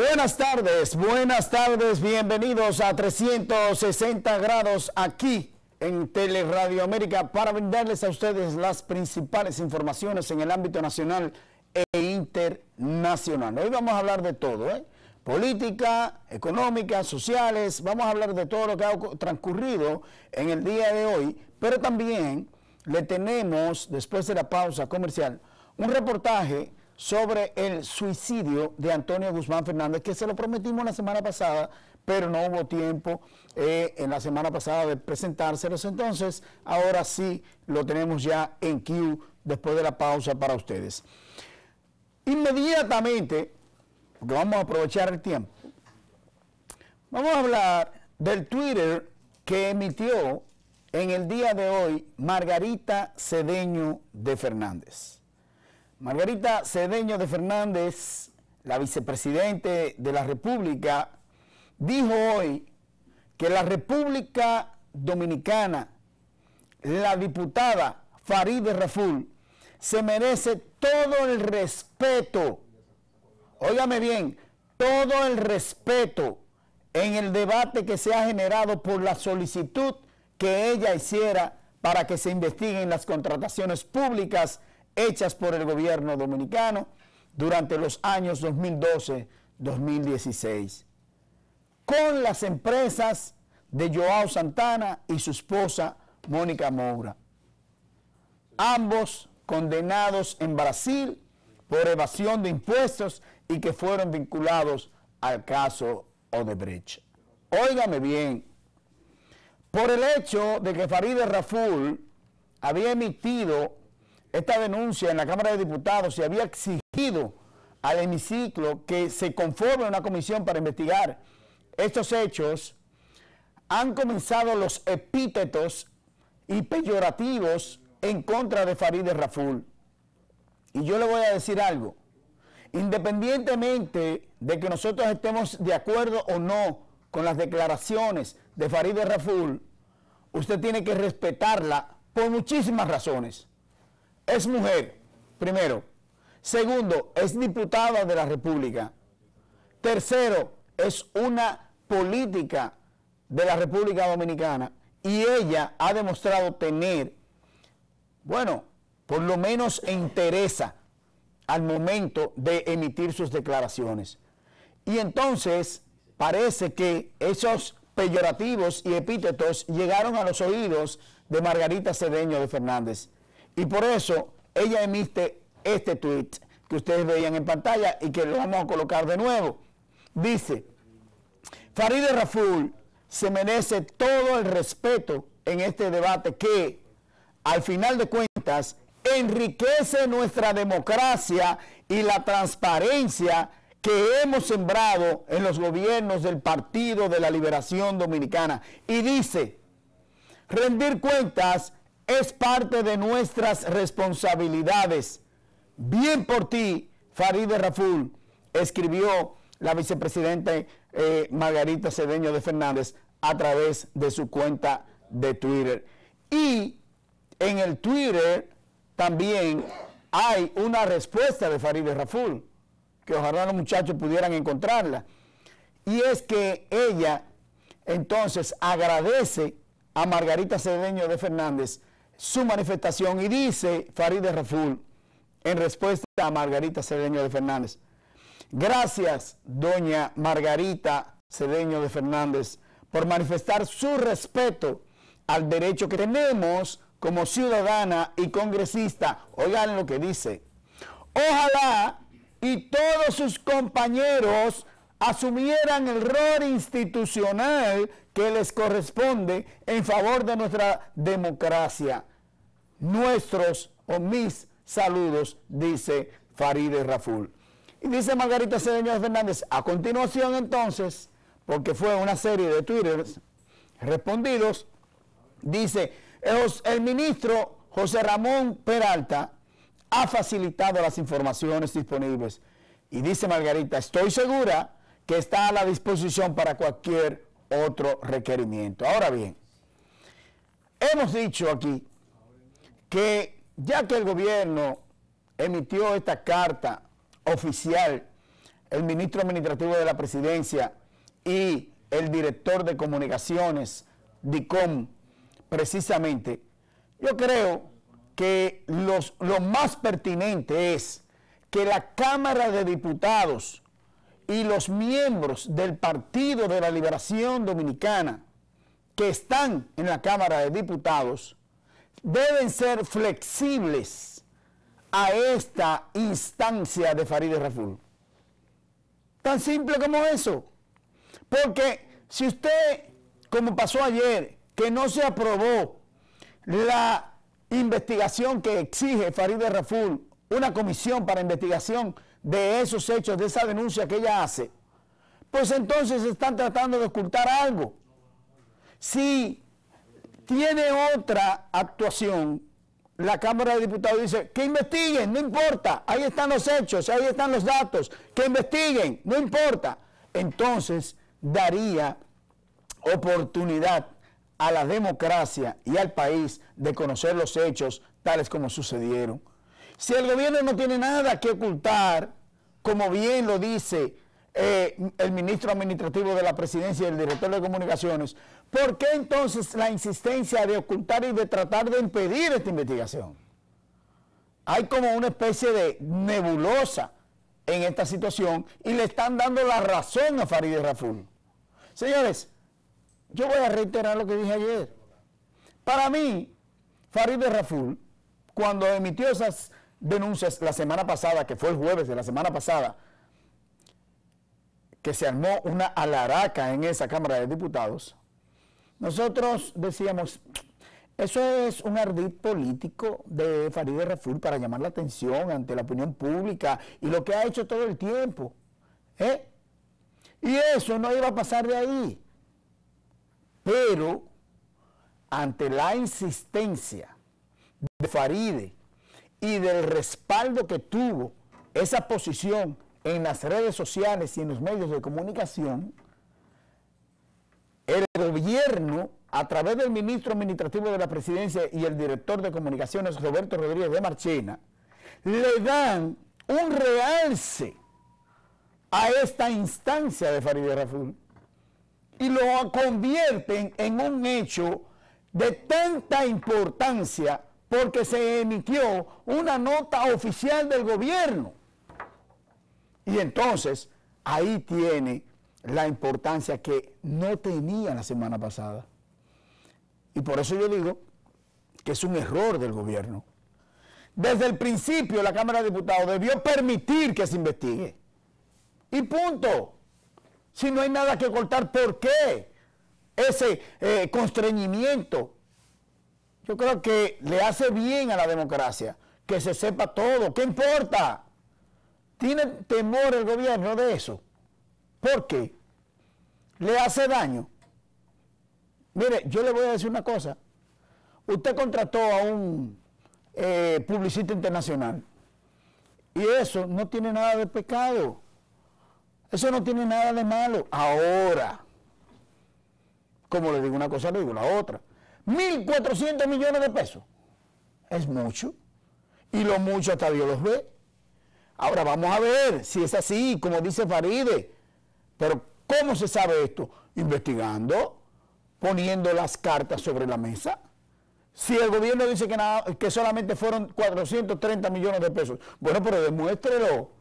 buenas tardes, bienvenidos a 360 grados aquí en Teleradio América para brindarles a ustedes las principales informaciones en el ámbito nacional e internacional. Hoy vamos a hablar de todo, política, económica, sociales, vamos a hablar de todo lo que ha transcurrido en el día de hoy, pero también le tenemos, después de la pausa comercial, un reportaje sobre el suicidio de Antonio Guzmán Fernández, que se lo prometimos la semana pasada, pero no hubo tiempo en la semana pasada de presentárselos. Entonces, ahora sí lo tenemos ya en queue después de la pausa para ustedes. Inmediatamente, porque vamos a aprovechar el tiempo, vamos a hablar del Twitter que emitió en el día de hoy Margarita Cedeño de Fernández. Margarita Cedeño de Fernández, la vicepresidente de la República, dijo hoy que la República Dominicana, la diputada Farideh Raful, se merece todo el respeto, óigame bien, todo el respeto en el debate que se ha generado por la solicitud que ella hiciera para que se investiguen las contrataciones públicas hechas por el gobierno dominicano durante los años 2012-2016, con las empresas de Joao Santana y su esposa Mónica Moura, ambos condenados en Brasil por evasión de impuestos y que fueron vinculados al caso Odebrecht. Óigame bien, por el hecho de que Farideh Raful había emitido esta denuncia en la Cámara de Diputados y había exigido al hemiciclo que se conforme una comisión para investigar estos hechos, han comenzado los epítetos y peyorativos en contra de Farideh Raful. Y yo le voy a decir algo, independientemente de que nosotros estemos de acuerdo o no con las declaraciones de Farideh Raful, usted tiene que respetarla por muchísimas razones. Es mujer, primero. Segundo, es diputada de la República. Tercero, es una política de la República Dominicana y ella ha demostrado tener, bueno, por lo menos interesa al momento de emitir sus declaraciones. Y entonces parece que esos peyorativos y epítetos llegaron a los oídos de Margarita Cedeño de Fernández. Y por eso ella emite este tweet que ustedes veían en pantalla y que lo vamos a colocar de nuevo. Dice: Farideh Raful se merece todo el respeto en este debate que, al final de cuentas, enriquece nuestra democracia y la transparencia que hemos sembrado en los gobiernos del Partido de la Liberación Dominicana. Y dice: rendir cuentas es parte de nuestras responsabilidades. Bien por ti, Farideh Raful, escribió la vicepresidenta Margarita Cedeño de Fernández a través de su cuenta de Twitter. Y en el Twitter también hay una respuesta de Farideh Raful, que ojalá los muchachos pudieran encontrarla. Y es que ella entonces agradece a Margarita Cedeño de Fernández su manifestación y dice Farideh Raful en respuesta a Margarita Cedeño de Fernández: gracias, doña Margarita Cedeño de Fernández, por manifestar su respeto al derecho que tenemos como ciudadana y congresista. Oigan lo que dice: ojalá y todos sus compañeros asumieran el rol institucional que les corresponde en favor de nuestra democracia. Nuestros o mis saludos, dice Farideh Raful. Y dice Margarita Cedeño de Fernández, a continuación entonces, porque fue una serie de twitters respondidos, dice: el ministro José Ramón Peralta ha facilitado las informaciones disponibles. Y dice Margarita: estoy segura que está a la disposición para cualquier otro requerimiento. Ahora bien, hemos dicho aquí que ya que el gobierno emitió esta carta oficial el ministro administrativo de la presidencia y el director de comunicaciones, DICOM, precisamente, yo creo que lo más pertinente es que la Cámara de Diputados y los miembros del Partido de la Liberación Dominicana que están en la Cámara de Diputados deben ser flexibles a esta instancia de Farideh Raful. Tan simple como eso. Porque si usted, como pasó ayer, que no se aprobó la investigación que exige Farideh Raful, una comisión para investigación de esos hechos, de esa denuncia que ella hace, pues entonces están tratando de ocultar algo. Si tiene otra actuación, la Cámara de Diputados dice que investiguen, no importa, ahí están los hechos, ahí están los datos, que investiguen, no importa. Entonces daría oportunidad a la democracia y al país de conocer los hechos tales como sucedieron. Si el gobierno no tiene nada que ocultar, como bien lo dice el ministro administrativo de la presidencia y el director de comunicaciones, ¿por qué entonces la insistencia de ocultar y de tratar de impedir esta investigación? Hay como una especie de nebulosa en esta situación y le están dando la razón a Farideh Raful. Señores, yo voy a reiterar lo que dije ayer. Para mí, Farideh Raful, cuando emitió esas denuncias la semana pasada, que fue el jueves de la semana pasada, que se armó una alaraca en esa Cámara de Diputados, nosotros decíamos, eso es un ardid político de Farideh Raful para llamar la atención ante la opinión pública y lo que ha hecho todo el tiempo. Y eso no iba a pasar de ahí. Pero, ante la insistencia de Farideh y del respaldo que tuvo esa posición en las redes sociales y en los medios de comunicación, el gobierno, a través del ministro administrativo de la presidencia y el director de comunicaciones, Roberto Rodríguez de Marchena, le dan un realce a esta instancia de Farideh Raful y lo convierten en un hecho de tanta importancia porque se emitió una nota oficial del gobierno. Y entonces, ahí tiene la importancia que no tenía la semana pasada. Y por eso yo digo que es un error del gobierno. Desde el principio, la Cámara de Diputados debió permitir que se investigue. Y punto. Si no hay nada que ocultar, ¿por qué ese constreñimiento? Yo creo que le hace bien a la democracia que se sepa todo. ¿Qué importa? ¿Tiene temor el gobierno de eso? ¿Por qué? ¿Le hace daño? Mire, yo le voy a decir una cosa. Usted contrató a un publicista internacional y eso no tiene nada de pecado. Eso no tiene nada de malo. Ahora, como le digo una cosa, le digo la otra. 1.400 millones de pesos. Es mucho. Y lo mucho hasta Dios los ve. Ahora vamos a ver si es así, como dice Farideh. Pero ¿cómo se sabe esto? Investigando, poniendo las cartas sobre la mesa. Si el gobierno dice que solamente fueron 430 millones de pesos, bueno, pero demuéstrelo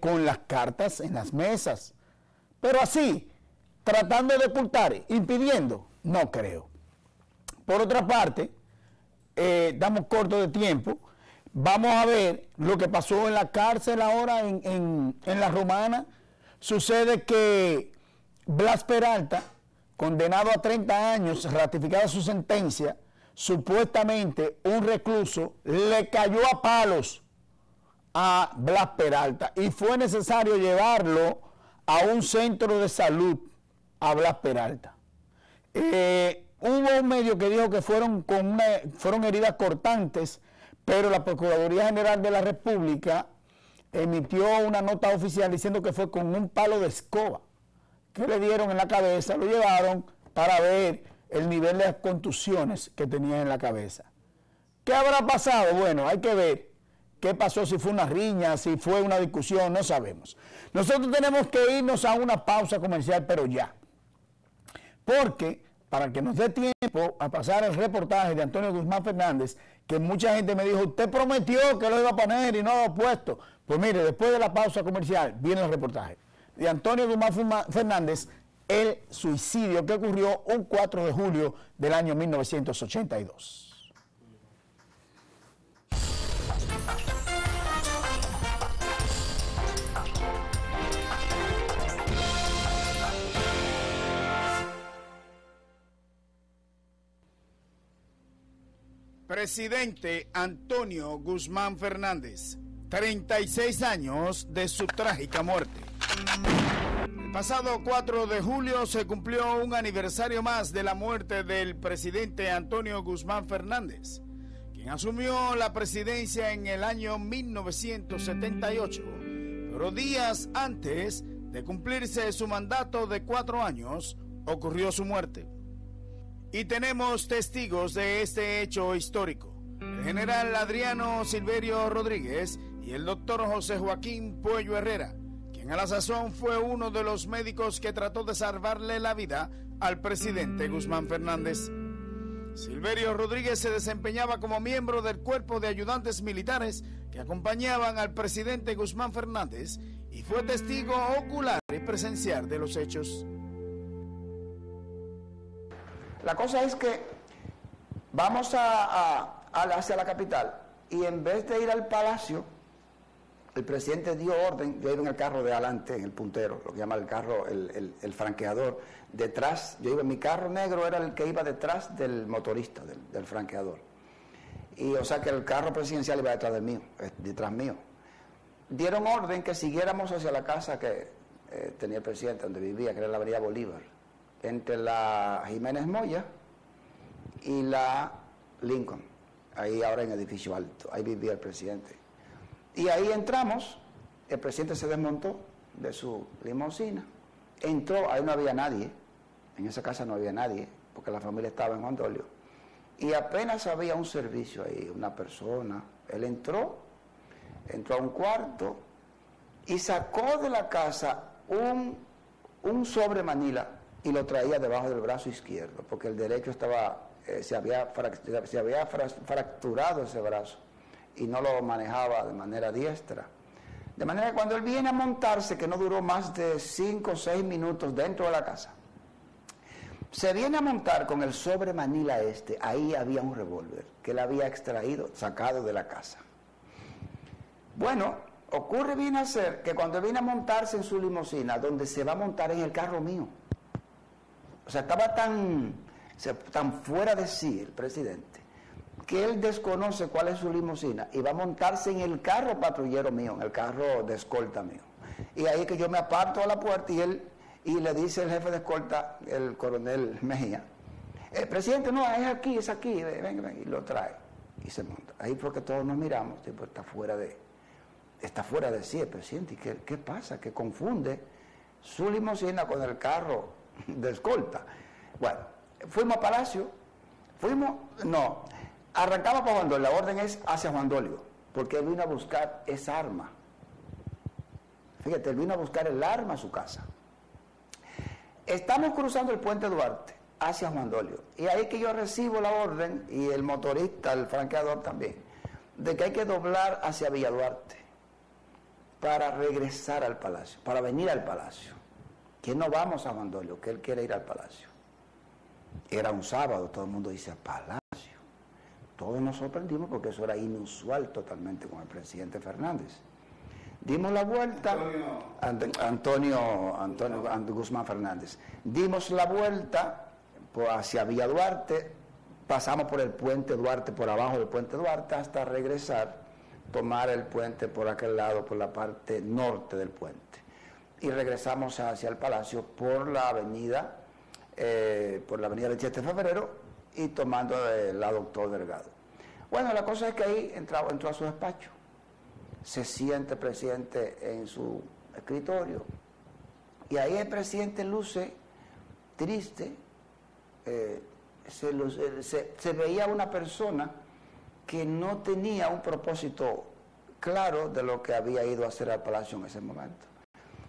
con las cartas en las mesas. Pero así, tratando de ocultar, impidiendo, no creo. Por otra parte, damos corto de tiempo. Vamos a ver lo que pasó en la cárcel ahora en La Romana. Sucede que Blas Peralta, condenado a 30 años, ratificada su sentencia, supuestamente un recluso le cayó a palos a Blas Peralta y fue necesario llevarlo a un centro de salud a Blas Peralta. Hubo un medio que dijo que fueron heridas cortantes, pero la Procuraduría General de la República emitió una nota oficial diciendo que fue con un palo de escoba que le dieron en la cabeza, lo llevaron para ver el nivel de contusiones que tenía en la cabeza. ¿Qué habrá pasado? Bueno, hay que ver qué pasó, si fue una riña, si fue una discusión, no sabemos. Nosotros tenemos que irnos a una pausa comercial, pero ya. Porque, para que nos dé tiempo a pasar el reportaje de Antonio Guzmán Fernández, que mucha gente me dijo, usted prometió que lo iba a poner y no lo ha puesto. Pues mire, después de la pausa comercial viene el reportaje de Antonio Guzmán Fernández, el suicidio que ocurrió un 4 de julio del año 1982. Presidente Antonio Guzmán Fernández, 36 años de su trágica muerte. El pasado 4 de julio se cumplió un aniversario más de la muerte del presidente Antonio Guzmán Fernández, quien asumió la presidencia en el año 1978, pero días antes de cumplirse su mandato de 4 años, ocurrió su muerte. Y tenemos testigos de este hecho histórico: el general Adriano Silverio Rodríguez y el doctor José Joaquín Puello Herrera, quien a la sazón fue uno de los médicos que trató de salvarle la vida al presidente Guzmán Fernández. Silverio Rodríguez se desempeñaba como miembro del cuerpo de ayudantes militares que acompañaban al presidente Guzmán Fernández y fue testigo ocular y presencial de los hechos. La cosa es que vamos hacia la capital y en vez de ir al palacio, el presidente dio orden. Yo iba en el carro de adelante, en el puntero, lo que llama el carro, el franqueador. Detrás, yo iba en mi carro negro, era el que iba detrás del motorista, del franqueador. Y o sea que el carro presidencial iba detrás mío. Dieron orden que siguiéramos hacia la casa que tenía el presidente, donde vivía, que era la avenida Bolívar, entre la Jiménez Moya y la Lincoln, ahí ahora en edificio alto, ahí vivía el presidente. Y ahí entramos, el presidente se desmontó de su limusina, entró, ahí no había nadie, en esa casa no había nadie, porque la familia estaba en Juan Dolio, y apenas había un servicio ahí, una persona. Él entró a un cuarto y sacó de la casa un sobre Manila y lo traía debajo del brazo izquierdo, porque el derecho estaba, se había fracturado ese brazo y no lo manejaba de manera diestra. De manera que cuando él viene a montarse, que no duró más de 5 o 6 minutos dentro de la casa, se viene a montar con el sobre Manila ahí había un revólver que él había extraído, sacado de la casa. Bueno, viene a ser que cuando viene a montarse en su limusina, donde se va a montar en el carro mío, o sea, estaba tan fuera de sí el presidente, que él desconoce cuál es su limusina y va a montarse en el carro patrullero mío, en el carro de escolta mío. Y ahí es que yo me aparto a la puerta y le dice el jefe de escolta, el coronel Mejía, presidente, no, es aquí, venga, y lo trae y se monta. Ahí fue que todos nos miramos, tipo, está fuera de sí el presidente. ¿Y qué pasa? Que confunde su limusina con el carro de escolta. Bueno, fuimos a Palacio, arrancamos para Juan Dolio. La orden es hacia Juan Dolio, porque él vino a buscar esa arma. Fíjate, él vino a buscar el arma a su casa. Estamos cruzando el puente Duarte hacia Juan Dolio, y ahí que yo recibo la orden, y el motorista, el franqueador también, de que hay que doblar hacia Villa Duarte para regresar al palacio, para venir al palacio, que no vamos a Juan Dolio, que él quiere ir al palacio. Era un sábado, todo el mundo dice palacio. Todos nos sorprendimos porque eso era inusual totalmente con el presidente Fernández. Dimos la vuelta, Antonio Guzmán Fernández, dimos la vuelta hacia Villa Duarte, pasamos por el puente Duarte, por abajo del puente Duarte, hasta regresar, tomar el puente por aquel lado, por la parte norte del puente. Y regresamos hacia el palacio por la avenida 27 de febrero y tomando la Doctor Delgado. Bueno, la cosa es que ahí entró a su despacho. Se siente el presidente en su escritorio y ahí el presidente luce triste. Se veía una persona que no tenía un propósito claro de lo que había ido a hacer al Palacio en ese momento.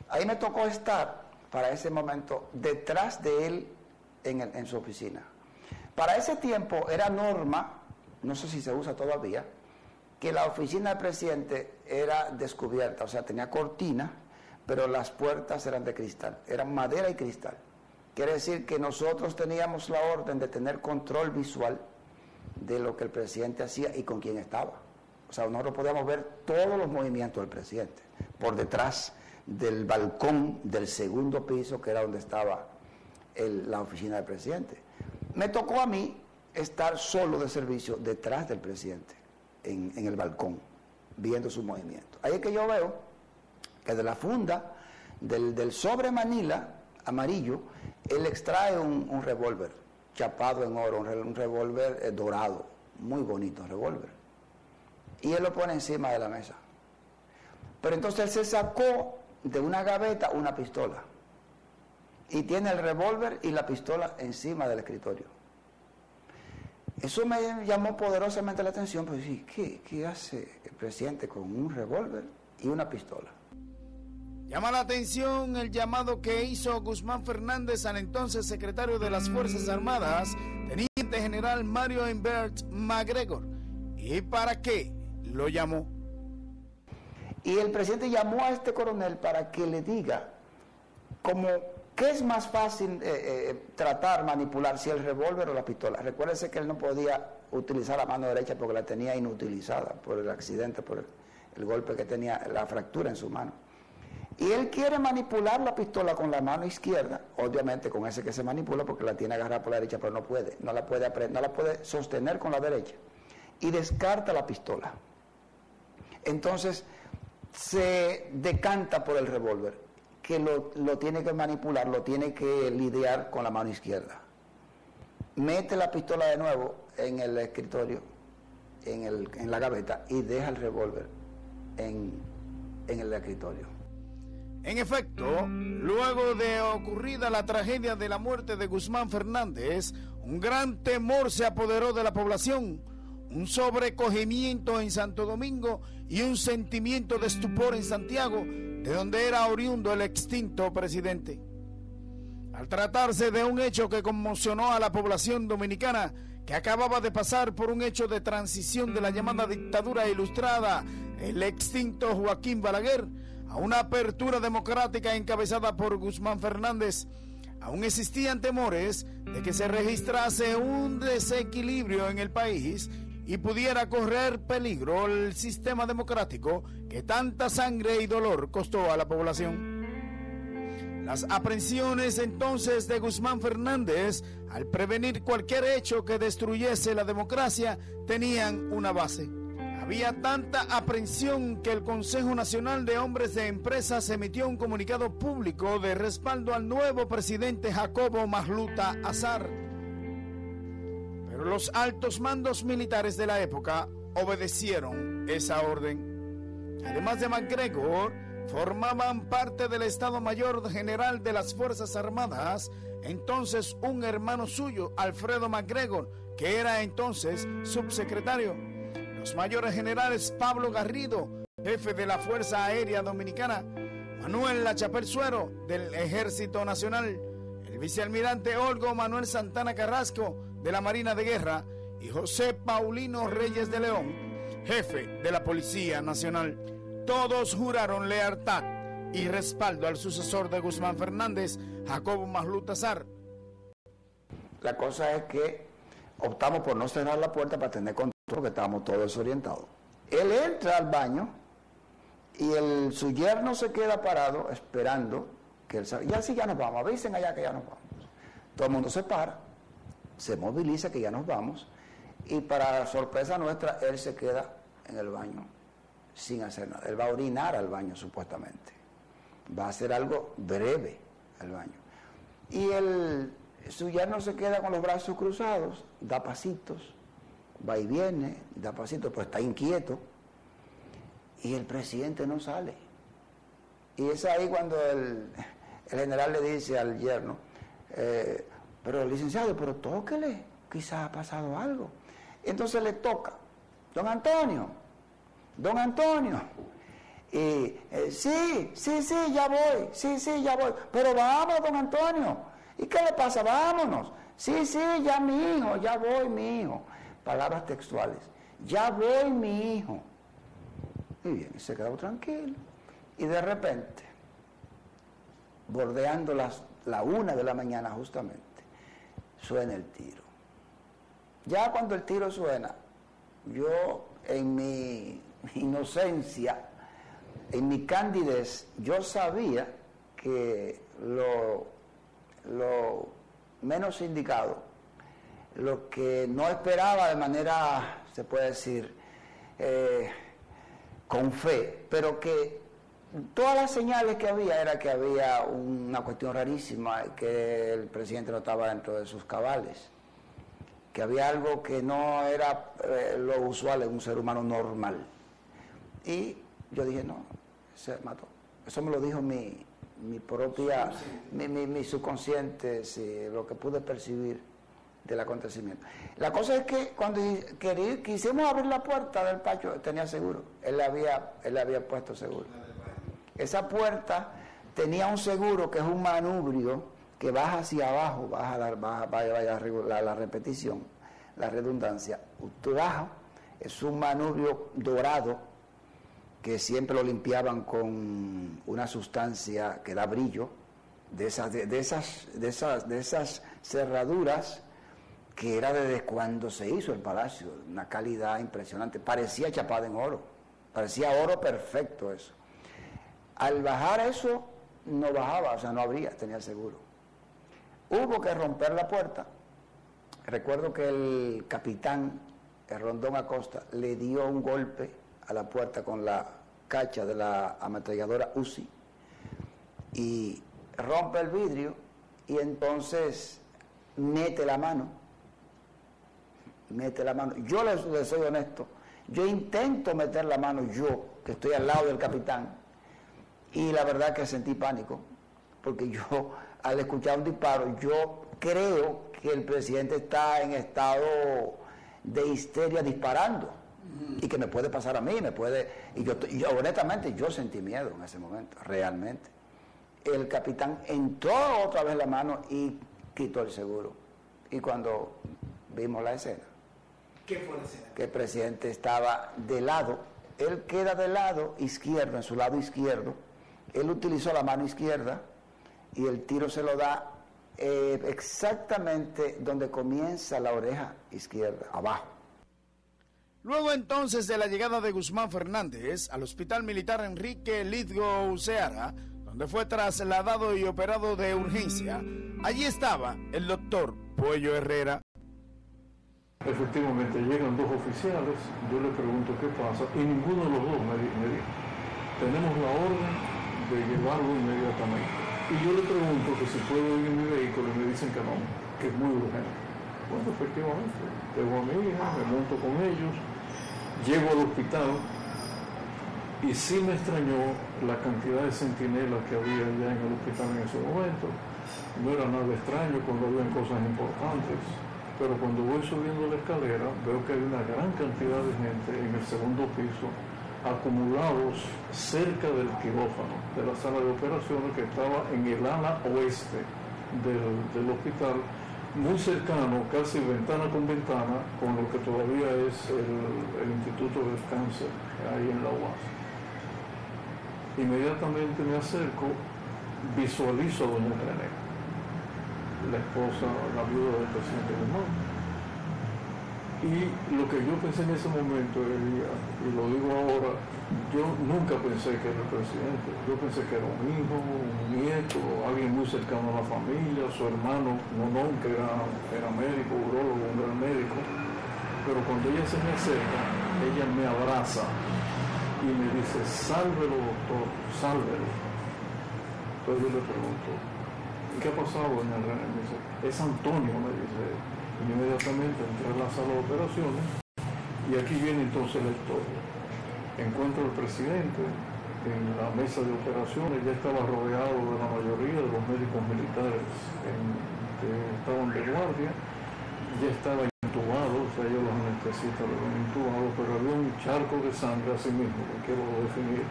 Ahí me tocó estar, para ese momento, detrás de él en su oficina. Para ese tiempo era norma, no sé si se usa todavía, que la oficina del presidente era descubierta, o sea, tenía cortina, pero las puertas eran de cristal, eran madera y cristal. Quiere decir que nosotros teníamos la orden de tener control visual de lo que el presidente hacía y con quién estaba. O sea, nosotros podíamos ver todos los movimientos del presidente, por detrás del balcón del segundo piso, que era donde estaba la oficina del presidente. Me tocó a mí estar solo de servicio detrás del presidente, en el balcón, viendo su movimiento. Ahí es que yo veo que de la funda del sobre Manila amarillo, él extrae un revólver chapado en oro, un revólver dorado, muy bonito revólver, y él lo pone encima de la mesa. Pero entonces él se sacó de una gaveta una pistola y tiene el revólver y la pistola encima del escritorio. Eso me llamó poderosamente la atención, pues sí, ¿qué hace el presidente con un revólver y una pistola? Llama la atención el llamado que hizo Guzmán Fernández al entonces secretario de las Fuerzas Armadas, teniente general Mario Enbert McGregor. ¿Y para qué lo llamó? Y el presidente llamó a este coronel para que le diga como qué es más fácil tratar, manipular, si el revólver o la pistola. Recuérdese que él no podía utilizar la mano derecha porque la tenía inutilizada por el accidente, por el golpe que tenía, la fractura en su mano. Y él quiere manipular la pistola con la mano izquierda, obviamente con ese que se manipula porque la tiene agarrada por la derecha, pero no la puede sostener con la derecha. Y descarta la pistola. Entonces se decanta por el revólver, que lo tiene que manipular, lo tiene que lidiar con la mano izquierda. Mete la pistola de nuevo en el escritorio, en la gaveta, y deja el revólver en el escritorio. En efecto, luego de ocurrida la tragedia de la muerte de Guzmán Fernández, un gran temor se apoderó de la población, un sobrecogimiento en Santo Domingo y un sentimiento de estupor en Santiago, de donde era oriundo el extinto presidente. Al tratarse de un hecho que conmocionó a la población dominicana, que acababa de pasar por un hecho de transición de la llamada dictadura ilustrada, el extinto Joaquín Balaguer, a una apertura democrática encabezada por Guzmán Fernández, aún existían temores de que se registrase un desequilibrio en el país y pudiera correr peligro el sistema democrático que tanta sangre y dolor costó a la población. Las aprehensiones entonces de Guzmán Fernández, al prevenir cualquier hecho que destruyese la democracia, tenían una base. Había tanta aprehensión que el Consejo Nacional de Hombres de Empresas emitió un comunicado público de respaldo al nuevo presidente Jacobo Mahluta Azar. Pero los altos mandos militares de la época obedecieron esa orden. Además de McGregor, formaban parte del Estado Mayor General de las Fuerzas Armadas, entonces un hermano suyo, Alfredo McGregor, que era entonces subsecretario. Los mayores generales Pablo Garrido, jefe de la Fuerza Aérea Dominicana, Manuel Lachapelle Suero, del Ejército Nacional, el vicealmirante Olgo Manuel Santana Carrasco, de la Marina de Guerra, y José Paulino Reyes de León, jefe de la Policía Nacional. Todos juraron lealtad y respaldo al sucesor de Guzmán Fernández, Jacobo Mahluta Azar. La cosa es que optamos por no cerrar la puerta para tener control, porque estábamos todos desorientados. Él entra al baño y su yerno se queda parado esperando que él salga. Ya sí, ya nos vamos, avisen allá que ya nos vamos. Todo el mundo se para, se moviliza que ya nos vamos, y para sorpresa nuestra, él se queda en el baño sin hacer nada. Él va a orinar al baño supuestamente, va a hacer algo breve al baño, y su yerno se queda con los brazos cruzados, da pasitos, va y viene, da pasitos, pues está inquieto, y el presidente no sale. Y es ahí cuando el general le dice al yerno, pero licenciado, pero tóquele, quizás ha pasado algo. Entonces le toca: don Antonio, don Antonio, sí, ya voy, pero vamos, don Antonio, ¿y qué le pasa? Vámonos, sí, ya mi hijo, ya voy mi hijo, palabras textuales, ya voy mi hijo, y bien, se quedó tranquilo, y de repente, bordeando la 1 de la mañana justamente, suena el tiro. Ya cuando el tiro suena, yo en mi inocencia, en mi candidez, yo sabía que lo menos indicado, lo que no esperaba de manera, se puede decir, con fe, pero que todas las señales que había era que había una cuestión rarísima, que el presidente no estaba dentro de sus cabales, que había algo que no era lo usual en un ser humano normal. Y yo dije, no, se mató. Eso me lo dijo mi propia, mi subconsciente, sí, lo que pude percibir del acontecimiento. La cosa es que cuando quisimos abrir la puerta del Pacho, tenía seguro, él le había puesto seguro. Esa puerta tenía un seguro que es un manubrio que baja hacia abajo, baja la repetición, la redundancia. Usted baja, es un manubrio dorado que siempre lo limpiaban con una sustancia que da brillo, de esas cerraduras que era desde cuando se hizo el palacio, una calidad impresionante, parecía chapada en oro, parecía oro perfecto eso. Al bajar eso, no bajaba, o sea, no abría, tenía seguro. Hubo que romper la puerta. Recuerdo que el capitán, el Rondón Acosta, le dio un golpe a la puerta con la cacha de la ametralladora Uzi y rompe el vidrio y entonces mete la mano. Yo le soy honesto, yo intento meter la mano yo, que estoy al lado del capitán, y la verdad que sentí pánico, porque yo, al escuchar un disparo, yo creo que el presidente está en estado de histeria disparando, y que me puede pasar a mí, y yo honestamente, yo sentí miedo en ese momento, realmente. El capitán entró otra vez la mano y quitó el seguro, y cuando vimos la escena, ¿qué fue la escena? Que el presidente estaba de lado, él queda del lado izquierdo, en su lado izquierdo, él utilizó la mano izquierda y el tiro se lo da exactamente donde comienza la oreja izquierda, abajo. Luego entonces de la llegada de Guzmán Fernández al Hospital Militar Enrique Lithgow Seara, donde fue trasladado y operado de urgencia, allí estaba el doctor Puello Herrera. Efectivamente, llegan 2 oficiales, yo le pregunto qué pasa, y ninguno de los dos me dijo, tenemos la orden de llevarlo inmediatamente. Y yo le pregunto que si puedo ir en mi vehículo y me dicen que no, que es muy urgente. Bueno, efectivamente, tengo a mi hija, me monto con ellos, llego al hospital y sí me extrañó la cantidad de centinelas que había ya en el hospital en ese momento. No era nada extraño cuando habían cosas importantes. Pero cuando voy subiendo la escalera, veo que hay una gran cantidad de gente en el segundo piso, acumulados cerca del quirófano, de la sala de operaciones que estaba en el ala oeste del hospital, muy cercano, casi ventana con ventana, con lo que todavía es el Instituto del Cáncer, ahí en la UAS. Inmediatamente me acerco, visualizo a doña René, la esposa, la viuda del presidente Guzmán. Y lo que yo pensé en ese momento, y lo digo ahora, yo nunca pensé que era el presidente. Yo pensé que era un hijo, un nieto, alguien muy cercano a la familia, su hermano, que era médico, urólogo, un gran médico. Pero cuando ella se me acerca, ella me abraza y me dice, sálvelo, doctor, sálvelo. Entonces yo le pregunto, ¿qué ha pasado, doña René? Me dice, es Antonio, me dice. Y inmediatamente entré a la sala de operaciones y aquí viene entonces la historia. Encuentro al presidente en la mesa de operaciones, ya estaba rodeado de la mayoría de los médicos militares que estaban de guardia, ya estaba intubado, o que a ellos los anestesistas los ven intubados, pero había un charco de sangre, así mismo, que quiero definir,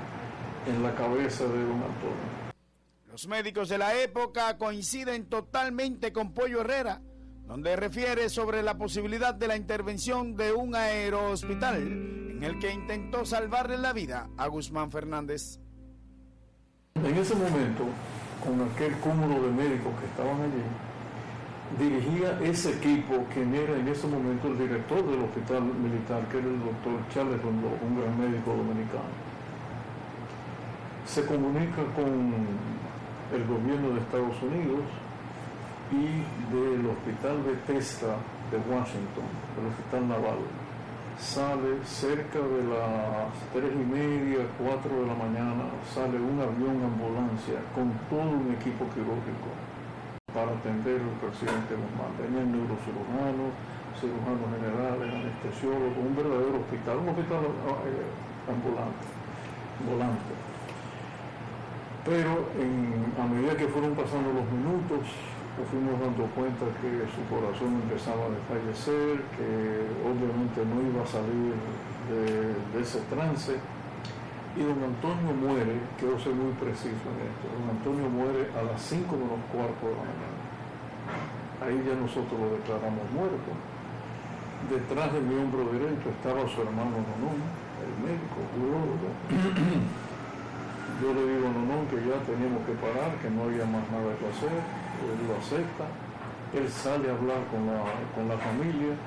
en la cabeza de don Antonio. Los médicos de la época coinciden totalmente con Pollo Herrera, donde refiere sobre la posibilidad de la intervención de un aerohospital en el que intentó salvarle la vida a Guzmán Fernández. En ese momento, con aquel cúmulo de médicos que estaban allí, dirigía ese equipo quien era en ese momento el director del hospital militar, que era el doctor Charles Rondó, un gran médico dominicano. Se comunica con el gobierno de Estados Unidos y del hospital Bethesda de Washington, el hospital naval. Sale cerca de las 3:30, 4 de la mañana, sale un avión ambulancia con todo un equipo quirúrgico para atender al presidente Guzmán. Tenían neurocirujanos, cirujanos generales, anestesiólogos, un verdadero hospital, un hospital ambulante, volante. Pero a medida que fueron pasando los minutos, nos fuimos dando cuenta que su corazón empezaba a desfallecer, que obviamente no iba a salir de ese trance. Y don Antonio muere, quiero ser muy preciso en esto, don Antonio muere a las 5:15 de la mañana. Ahí ya nosotros lo declaramos muerto. Detrás de mi hombro derecho estaba su hermano Nonón, el médico, urólogo. Yo le digo a Nonón que ya teníamos que parar, que no había más nada que hacer. Él lo acepta, él sale a hablar con la familia,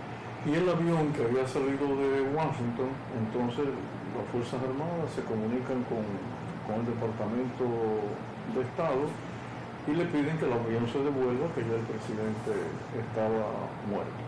y el avión que había salido de Washington, entonces las Fuerzas Armadas se comunican con el Departamento de Estado y le piden que el avión se devuelva, que ya el presidente estaba muerto.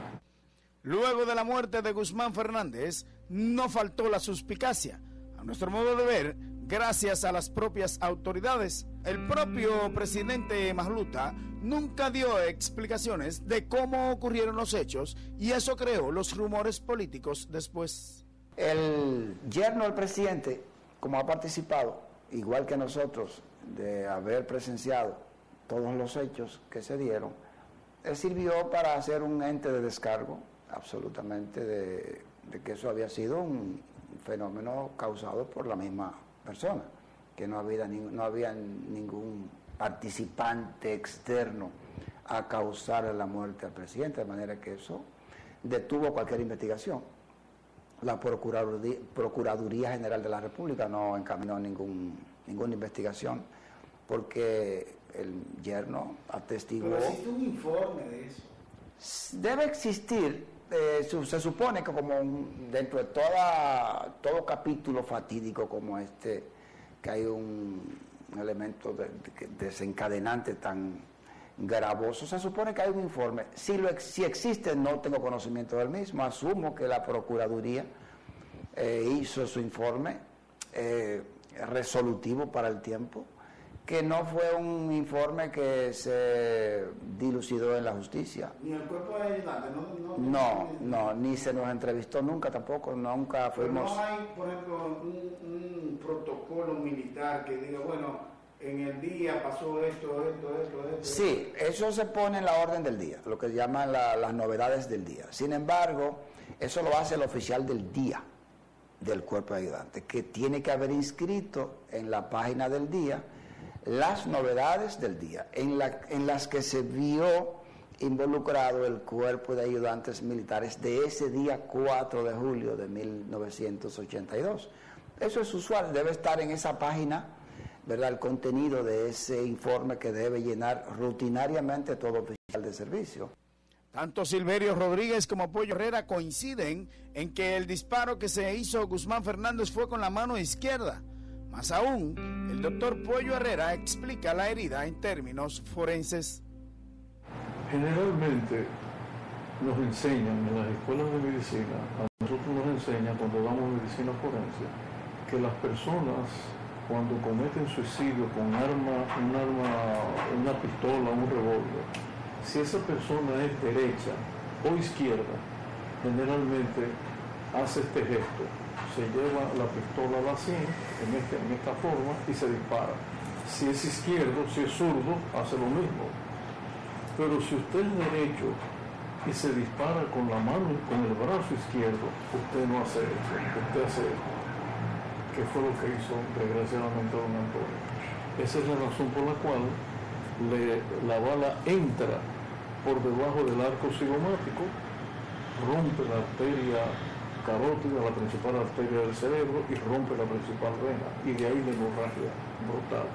Luego de la muerte de Guzmán Fernández, no faltó la suspicacia. A nuestro modo de ver, gracias a las propias autoridades, el propio presidente Magluta nunca dio explicaciones de cómo ocurrieron los hechos, y eso creó los rumores políticos después. El yerno del presidente, como ha participado, igual que nosotros, de haber presenciado todos los hechos que se dieron, sirvió para hacer un ente de descargo, absolutamente, de que eso había sido un fenómeno causado por la misma persona, que no había ningún participante externo a causar la muerte al presidente, de manera que eso detuvo cualquier investigación. La Procuraduría General de la República no encaminó ninguna investigación, porque el yerno atestiguó... Pero existe un informe de eso. Debe existir, se supone que como dentro de todo capítulo fatídico como este, que hay un elemento desencadenante tan gravoso, se supone que hay un informe. Si existe, no tengo conocimiento del mismo. Asumo que la Procuraduría hizo su informe resolutivo para el tiempo, que no fue un informe que se dilucidó en la justicia. Ni el cuerpo de ayudantes, no, ni se nos entrevistó nunca tampoco, nunca fuimos... Pero no hay, por ejemplo, un protocolo militar que diga, bueno, en el día pasó esto. Sí, eso se pone en la orden del día, lo que llaman las novedades del día. Sin embargo, eso lo hace el oficial del día del cuerpo de ayudantes, que tiene que haber inscrito en la página del día las novedades del día, en las que se vio involucrado el cuerpo de ayudantes militares de ese día 4 de julio de 1982. Eso es usual, debe estar en esa página, ¿verdad?, el contenido de ese informe que debe llenar rutinariamente todo oficial de servicio. Tanto Silverio Rodríguez como Pollo Herrera coinciden en que el disparo que se hizo Guzmán Fernández fue con la mano izquierda. Más aún, el doctor Pollo Herrera explica la herida en términos forenses. Generalmente nos enseñan en las escuelas de medicina, a nosotros nos enseñan cuando damos medicina forense, que las personas cuando cometen suicidio con una pistola, un revólver, si esa persona es derecha o izquierda, generalmente hace este gesto. Se lleva la pistola a la sien en esta forma y se dispara. Si es izquierdo, si es zurdo, hace lo mismo. Pero si usted es derecho y se dispara con la mano, con el brazo izquierdo, usted no hace eso, usted hace esto, que fue lo que hizo desgraciadamente don Antonio. Esa es la razón por la cual la bala entra por debajo del arco cigomático, rompe la arteria carótida, la principal arteria del cerebro, y rompe la principal vena, y de ahí la hemorragia brutal.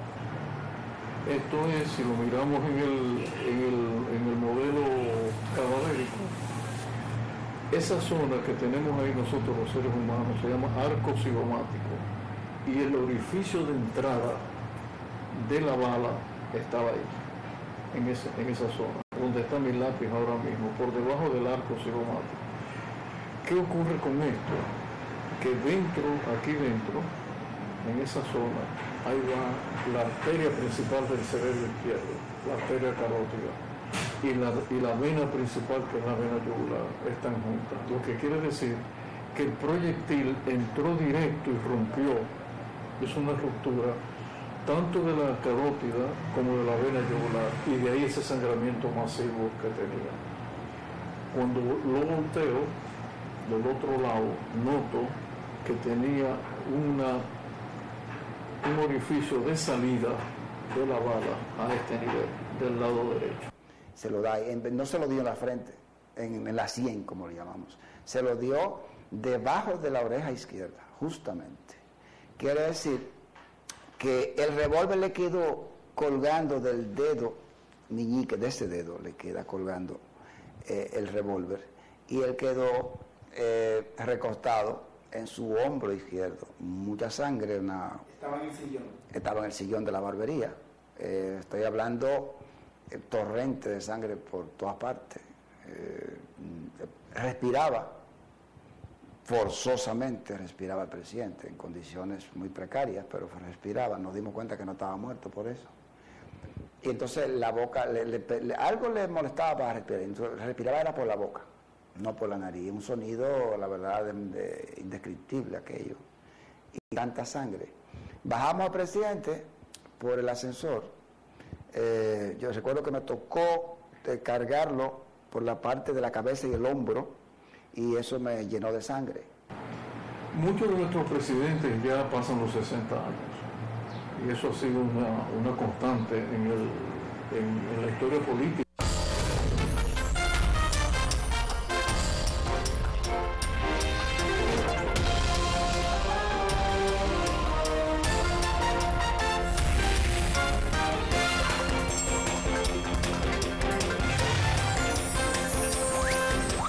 Esto es, si lo miramos en el modelo cadavérico, esa zona que tenemos ahí nosotros los seres humanos se llama arco cigomático, y el orificio de entrada de la bala estaba ahí, en esa zona, donde está mi lápiz ahora mismo, por debajo del arco cigomático. ¿Qué ocurre con esto? Que aquí dentro, en esa zona, ahí va la arteria principal del cerebro izquierdo, la arteria carótida, y la vena principal, que es la vena yugular, están juntas. Lo que quiere decir que el proyectil entró directo y rompió, es una ruptura, tanto de la carótida como de la vena yugular, y de ahí ese sangramiento masivo que tenía. Cuando lo volteo del otro lado, noto que tenía un orificio de salida de la bala a este nivel, del lado derecho. Se lo da, no se lo dio en la frente, en la 100, como le llamamos, se lo dio debajo de la oreja izquierda, justamente. Quiere decir que el revólver le quedó colgando del dedo meñique, de ese dedo le queda colgando el revólver, y él quedó recostado en su hombro izquierdo, mucha sangre. Estaba en el sillón. Estaba en el sillón de la barbería. Estoy hablando torrente de sangre por todas partes. Respiraba, forzosamente respiraba el presidente, en condiciones muy precarias, pero respiraba. Nos dimos cuenta que no estaba muerto por eso. Y entonces la boca, algo le molestaba para respirar, entonces respiraba era por la boca, no por la nariz. Un sonido, la verdad, indescriptible aquello. Y tanta sangre. Bajamos al presidente por el ascensor. Yo recuerdo que me tocó cargarlo por la parte de la cabeza y el hombro, y eso me llenó de sangre. Muchos de nuestros presidentes ya pasan los 60 años, y eso ha sido una constante en la historia política.